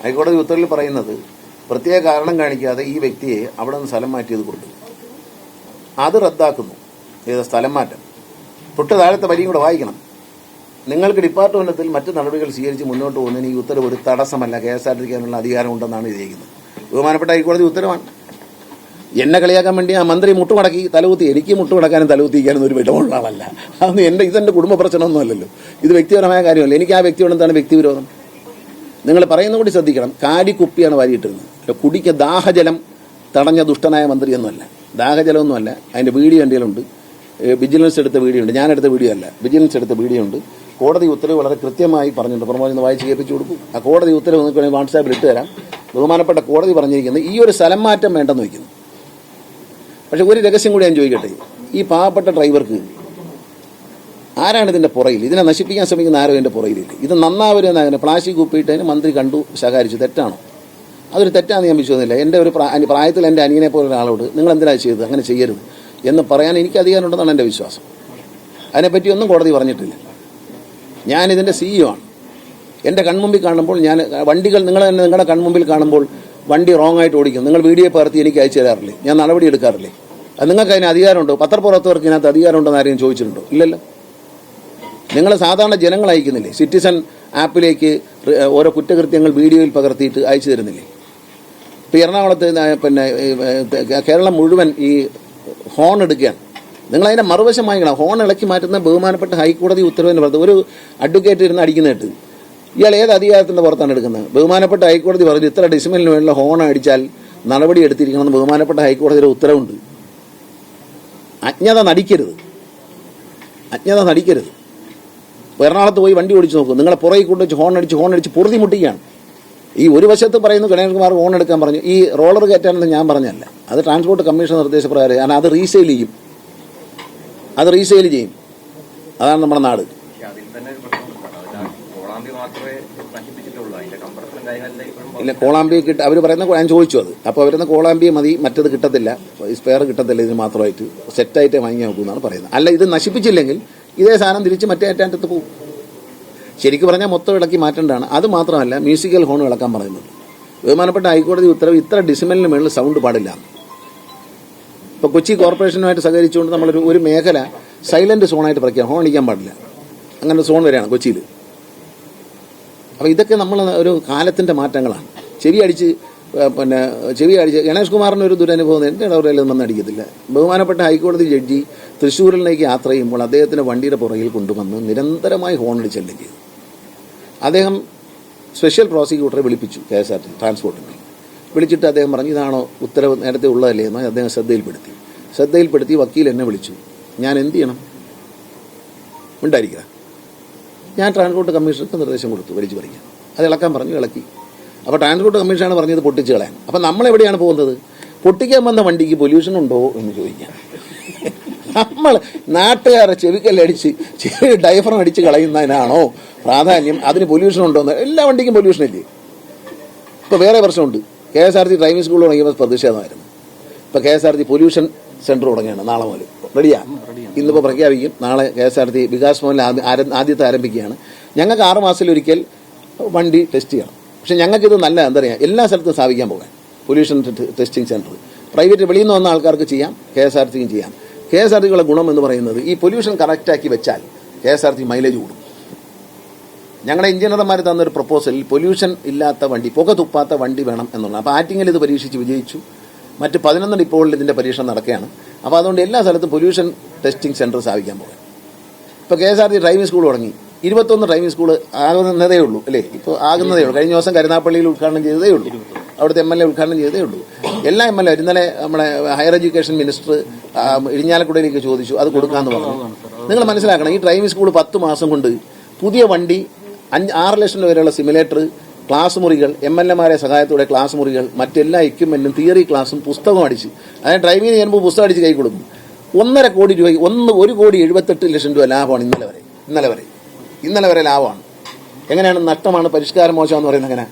ഹൈക്കോടതി ഉത്തരവിൽ പറയുന്നത് പ്രത്യേക കാരണം കാണിക്കാതെ ഈ വ്യക്തിയെ അവിടെ നിന്ന് സ്ഥലം മാറ്റിയത് കൊണ്ട് അത് റദ്ദാക്കുന്നു. ഏത് സ്ഥലം മാറ്റം? തൊട്ട് താഴത്തെ വരിയും കൂടെ വായിക്കണം. നിങ്ങൾക്ക് ഡിപ്പാർട്ട്മെന്റിൽ മറ്റ് നടപടികൾ സ്വീകരിച്ച് മുന്നോട്ട് പോകുന്നതിന് ഈ ഉത്തരവ് ഒരു തടസ്സമല്ല. KSRTCനുള്ള അധികാരമുണ്ടെന്നാണ് എഴുതിയിരിക്കുന്നത്. ബഹുമാനപ്പെട്ട ഹൈക്കോടതി ഉത്തരവാണ്. എന്നെ കളിയാക്കാൻ വേണ്ടി ആ മന്ത്രി മുട്ടുമടക്കി തലകുത്തി. എനിക്ക് മുട്ടുമടക്കാനും തലകുത്തിക്കാനും ഒരു വിടമുള്ള ആളല്ല. അതൊന്നും ഇതെന്റെ കുടുംബ പ്രശ്നമൊന്നുമല്ലല്ലോ. ഇത് വ്യക്തിപരമായ കാര്യമല്ല. എനിക്ക് ആ വ്യക്തിയോട് എന്താണ് വ്യക്തിവിരോധം? നിങ്ങൾ പറയുന്ന കൂടി ശ്രദ്ധിക്കണം. കാരിക്കുപ്പിയാണ് വാരിയിട്ടിരുന്നത്. കുടിക്ക ദാഹജലം തടഞ്ഞ ദുഷ്ടനായ മന്ത്രിയൊന്നുമല്ല. ദാഹജലമൊന്നുമല്ല. അതിന്റെ വീഡിയോ എൻ്റെ കയ്യിലുണ്ട്. വിജിലൻസ് എടുത്ത വീഡിയോ ഉണ്ട്. ഞാനെടുത്ത വീഡിയോ അല്ല, വിജിലൻസ് എടുത്ത വീഡിയോ ഉണ്ട്. കോടതി ഉത്തരവ് വളരെ കൃത്യമായി പറഞ്ഞിട്ടുണ്ട്. പ്രമോദ് വായിച്ച് കേൾപ്പിച്ചു കൊടുക്കും. ആ കോടതി ഉത്തരവ് നിങ്ങൾക്ക് വാട്സാപ്പിൽ ഇട്ട് തരാം. ബഹുമാനപ്പെട്ട കോടതി പറഞ്ഞിരിക്കുന്നത് ഈ ഒരു സ്ഥലം മാറ്റം വേണ്ടെന്ന് വയ്ക്കുന്നു. പക്ഷെ ഒരു രഹസ്യം കൂടി ഞാൻ ചോദിക്കട്ടെ. ഈ പാവപ്പെട്ട ഡ്രൈവർക്ക് ആരാണ് ഇതിന്റെ പുറകിൽ? ഇതിനെ നശിപ്പിക്കാൻ ശ്രമിക്കുന്ന ആരോ ഇതിന്റെ പുറകിലില്ല. ഇത് നന്നാവരുന്ന പ്ലാസ്റ്റിക് കുപ്പിയിട്ടതിന് മന്ത്രി കണ്ടു, ശകാരിച്ചു. തെറ്റാണോ? അതൊരു തെറ്റാണെന്ന് ഞാൻ വിശ്വസിക്കുന്നില്ല. എൻ്റെ ഒരു പ്രായത്തിൽ എൻ്റെ അനിയനെ പോലെ ഒരാളോട് നിങ്ങൾ എന്തിനാണ് ചെയ്തത്, അങ്ങനെ ചെയ്യരുത് എന്ന് പറയാൻ എനിക്ക് അധികാരമുണ്ടെന്നാണ് എൻ്റെ വിശ്വാസം. അതിനെപ്പറ്റി ഒന്നും കോടതി പറഞ്ഞിട്ടില്ല. ഞാനിതിൻ്റെ CEO ആണ്. എൻ്റെ കൺമുമ്പിൽ കാണുമ്പോൾ ഞാൻ വണ്ടികൾ നിങ്ങളുടെ കൺമുമ്പിൽ കാണുമ്പോൾ വണ്ടി റോങ് ആയിട്ട് ഓടിക്കും. നിങ്ങൾ വീഡിയോ പകർത്തി എനിക്ക് അയച്ചു തരാറില്ലേ? ഞാൻ നടപടി എടുക്കാറില്ലേ? അത് നിങ്ങൾക്ക് അതിന് അധികാരമുണ്ടോ? പത്രപ്പുറത്തവർക്ക് ഇതിനകത്ത് അധികാരമുണ്ടെന്ന് ആരെയും ചോദിച്ചിട്ടുണ്ടോ? ഇല്ലല്ലോ. നിങ്ങൾ സാധാരണ ജനങ്ങൾ അയക്കുന്നില്ലേ? സിറ്റിസൺ ആപ്പിലേക്ക് ഓരോ കുറ്റകൃത്യങ്ങൾ വീഡിയോയിൽ പകർത്തിയിട്ട് അയച്ചു തരുന്നില്ലേ? ഇപ്പം എറണാകുളത്ത് കേരളം മുഴുവൻ ഈ ഹോൺ എടുക്കുകയാണ്. നിങ്ങൾ അതിന്റെ മറുവശം വാങ്ങിക്കണം. ഹോൺ ഇളക്കി മാറ്റുന്ന ബഹുമാനപ്പെട്ട ഹൈക്കോടതി ഉത്തരവിന് പുറത്ത് ഒരു അഡ്വക്കേറ്റ് ഇരുന്ന് അടിക്കുന്നതായിട്ട് ഇയാൾ ഏത് അധികാരത്തിന്റെ പുറത്താണ് എടുക്കുന്നത്? ബഹുമാനപ്പെട്ട ഹൈക്കോടതി പറഞ്ഞു ഇത്ര ഡെസിമലിന് വേണ്ടിയുള്ള ഹോൺ അടിച്ചാൽ നടപടി എടുത്തിരിക്കണമെന്ന് ബഹുമാനപ്പെട്ട ഹൈക്കോടതിയുടെ ഉത്തരവുണ്ട്. അജ്ഞത നടിക്കരുത്. എറണാകുളത്ത് പോയി വണ്ടി ഓടിച്ചു നോക്കും. നിങ്ങളെ പുറകെ കൊണ്ടുവച്ച് ഹോൺ അടിച്ച് പൊറുതി മുട്ടിക്കുകയാണ്. ഈ ഒരു വശത്ത് പറയുന്നു ഗണേഷ്കുമാർ ഹോൺ എടുക്കാൻ പറഞ്ഞു. ഈ റോളർ കയറ്റാനെന്ന് ഞാൻ പറഞ്ഞല്ല. അത് ട്രാൻസ്പോർട്ട് കമ്മീഷൻ നിർദ്ദേശപ്രകാരം ഞാൻ അത് റീസെയിൽ ചെയ്യും. അതാണ് നമ്മുടെ നാട്. ഇല്ല, കോളാമ്പി അവർ പറയുന്ന ഞാൻ ചോദിച്ചു. അത് അപ്പോൾ അവരുന്ന കോളാമ്പി മതി, മറ്റത് കിട്ടത്തില്ല, സ്പെയർ കിട്ടത്തില്ല, ഇതിന് മാത്രമായിട്ട് സെറ്റായിട്ട് വാങ്ങി നോക്കുമെന്നാണ് പറയുന്നത്. അല്ല, ഇത് നശിപ്പിച്ചില്ലെങ്കിൽ ഇതേ സാധനം തിരിച്ച് മറ്റേ അറ്റാറ്റത്ത് പോകും. ശരിക്കും പറഞ്ഞാൽ മൊത്തം ഇളക്കി മാറ്റേണ്ടതാണ്. അത് മാത്രമല്ല, മ്യൂസിക്കൽ ഹോൺ ഇളക്കാൻ പറയുന്നുണ്ട്. ബഹുമാനപ്പെട്ട ഹൈക്കോടതി ഉത്തരവ് ഇത്ര ഡെസിമലിന് മേളിൽ സൗണ്ട് പാടില്ല. ഇപ്പോൾ കൊച്ചി കോർപ്പറേഷനുമായിട്ട് സഹകരിച്ചുകൊണ്ട് നമ്മളൊരു മേഖല സൈലന്റ് സോണായിട്ട് പ്രഖ്യാപിക്കാം. ഹോൺ അടിക്കാൻ പാടില്ല. അങ്ങനെ സോൺ വരെയാണ് കൊച്ചിയിൽ. അപ്പോൾ ഇതൊക്കെ നമ്മൾ ഒരു കാലത്തിന്റെ മാറ്റങ്ങളാണ്. ചെവി അടിച്ച് ഗണേഷ് കുമാറിന് ഒരു ദുരനുഭവം എൻ്റെ ഇടവരയിലൊന്നും വന്ന് അടിക്കത്തില്ല. ബഹുമാനപ്പെട്ട ഹൈക്കോടതി ജഡ്ജി തൃശ്ശൂരിലേക്ക് യാത്ര ചെയ്യുമ്പോൾ അദ്ദേഹത്തിന്റെ വണ്ടിയുടെ പുറകിൽ കൊണ്ടുവന്ന് നിരന്തരമായി ഹോൺ അടിച്ചെല്ലാം ചെയ്തു. അദ്ദേഹം സ്പെഷ്യൽ പ്രോസിക്യൂട്ടറെ വിളിപ്പിച്ചു. KSRTC ട്രാൻസ്പോർട്ടിനെ വിളിച്ചിട്ട് അദ്ദേഹം പറഞ്ഞു ഇതാണോ ഉത്തരവ് നേരത്തെ ഉള്ളതല്ലേ എന്ന് അദ്ദേഹം ശ്രദ്ധയിൽപ്പെടുത്തി വക്കീൽ എന്നെ വിളിച്ചു. ഞാൻ എന്ത് ചെയ്യണം? ഉണ്ടായിരിക്കുക. ഞാൻ ട്രാൻസ്പോർട്ട് കമ്മീഷണർക്ക് നിർദ്ദേശം കൊടുത്തു വലിച്ചു പറിക്കാൻ. അത് ഇളക്കാൻ പറഞ്ഞു, ഇളക്കി. അപ്പോൾ ട്രാൻസ്പോർട്ട് കമ്മീഷനാണ് പറഞ്ഞത് പൊട്ടിച്ച് കളയാൻ. അപ്പം നമ്മളെവിടെയാണ് പോകുന്നത്? പൊട്ടിക്കാൻ വന്ന വണ്ടിക്ക് പൊല്യൂഷൻ ഉണ്ടോ എന്ന് ചോദിക്കാൻ. നമ്മൾ നാട്ടുകാരെ ചെവിക്കല്ലടിച്ച് ഡൈഫറും അടിച്ച് കളയുന്നതിനാണോ പ്രാധാന്യം? അതിന് പൊല്യൂഷൻ ഉണ്ടോ എന്ന്? എല്ലാ വണ്ടിക്കും പൊല്യൂഷൻ ഇല്ലേ? ഇപ്പോൾ വേറെ പ്രശ്നമുണ്ട്. KSRTC ഡ്രൈവിംഗ് സ്കൂൾ തുടങ്ങിയപ്പോൾ പ്രതിഷേധമായിരുന്നു. ഇപ്പോൾ KSRTC പൊല്യൂഷൻ സെന്റർ തുടങ്ങിയാണ്. നാളെ മുതൽ റെഡിയാണ്. ഇന്നിപ്പോൾ പ്രഖ്യാപിക്കും. നാളെ KSRTC വികാസ് ഭവനിൽ ആദ്യത്തെ ആരംഭിക്കുകയാണ്. ഞങ്ങൾക്ക് 6 മാസത്തിലൊരിക്കൽ വണ്ടി ടെസ്റ്റ് ചെയ്യണം. പക്ഷെ ഞങ്ങൾക്കിത് നല്ല എന്താ പറയുക, എല്ലാ സ്ഥലത്തും സ്ഥാപിക്കാൻ പോകാൻ പൊല്യൂഷൻ ടെസ്റ്റിംഗ് സെന്റർ. പ്രൈവറ്റ് വെളിയിൽ നിന്ന് വന്ന ആൾക്കാർക്ക് ചെയ്യാം, KSRTCയും ചെയ്യാം. KSRTCയുടെ ഗുണം എന്ന് പറയുന്നത് ഈ പൊല്യൂഷൻ കറക്റ്റാക്കി വെച്ചാൽ KSRTC മൈലേജ് കൂടും. ഞങ്ങളുടെ എഞ്ചിനീയർമാർ തന്നൊരു പ്രപ്പോസലിൽ പൊല്യൂഷൻ ഇല്ലാത്ത വണ്ടി, പുക തുപ്പാത്ത വണ്ടി വേണം എന്നുള്ളത്. അപ്പോൾ ആറ്റിങ്ങിൽ ഇത് പരീക്ഷിച്ച് വിജയിച്ചു. മറ്റ് 11 ഡിപ്പോകളിൽ ഇതിന്റെ പരീക്ഷണം നടക്കുകയാണ്. അപ്പോൾ അതുകൊണ്ട് എല്ലാ സ്ഥലത്തും പൊല്യൂഷൻ ടെസ്റ്റിംഗ് സെന്റർ സ്ഥാപിക്കാൻ പോകാം. ഇപ്പോൾ KSRTC ഡ്രൈവിംഗ് സ്കൂൾ തുടങ്ങി. 21 ഡ്രൈവിംഗ് സ്കൂൾ ആകുന്നതേ ഉള്ളൂ അല്ലേ? ഇപ്പോൾ ആകുന്നതേ ഉള്ളൂ. കഴിഞ്ഞ ദിവസം കരുനാപ്പള്ളിയിൽ ഉദ്ഘാടനം ചെയ്തതേ ഉള്ളൂ. അവിടുത്തെ MLA ഉദ്ഘാടനം ചെയ്തതേ ഉള്ളൂ. എല്ലാ MLA ഇന്നലെ നമ്മുടെ ഹയർ എഡ്യൂക്കേഷൻ മിനിസ്റ്റർ ഇരിഞ്ഞാലക്കുടയിലേക്ക് ചോദിച്ചു, അത് കൊടുക്കാമെന്ന് പറഞ്ഞു. നിങ്ങൾ മനസ്സിലാക്കണം, ഈ ഡ്രൈവിംഗ് സ്കൂൾ 10 മാസം കൊണ്ട് പുതിയ വണ്ടി, 6 ലക്ഷം രൂപ വരെയുള്ള സിമുലേറ്റർ, ക്ലാസ് മുറികൾ, MLA-മാരെ സഹായത്തോടെ ക്ലാസ് മുറികൾ, മറ്റെല്ലാ എക്യുപ്മെന്റും, തിയറി ക്ലാസും, പുസ്തകം അടിച്ച്, അതായത് ഡ്രൈവിംഗ് ചെയ്യുമ്പോൾ പുസ്തകം അടിച്ച് കൈ കൊടുക്കും. 1.5 കോടി രൂപ, 1,78,00,000 രൂപ ലാഭമാണ് ഇന്നലെ വരെ ലാഭമാണ്. എങ്ങനെയാണ് നഷ്ടമാണ്, പരിഷ്കാരം മോശമെന്ന് പറയുന്നത്? എങ്ങനെ?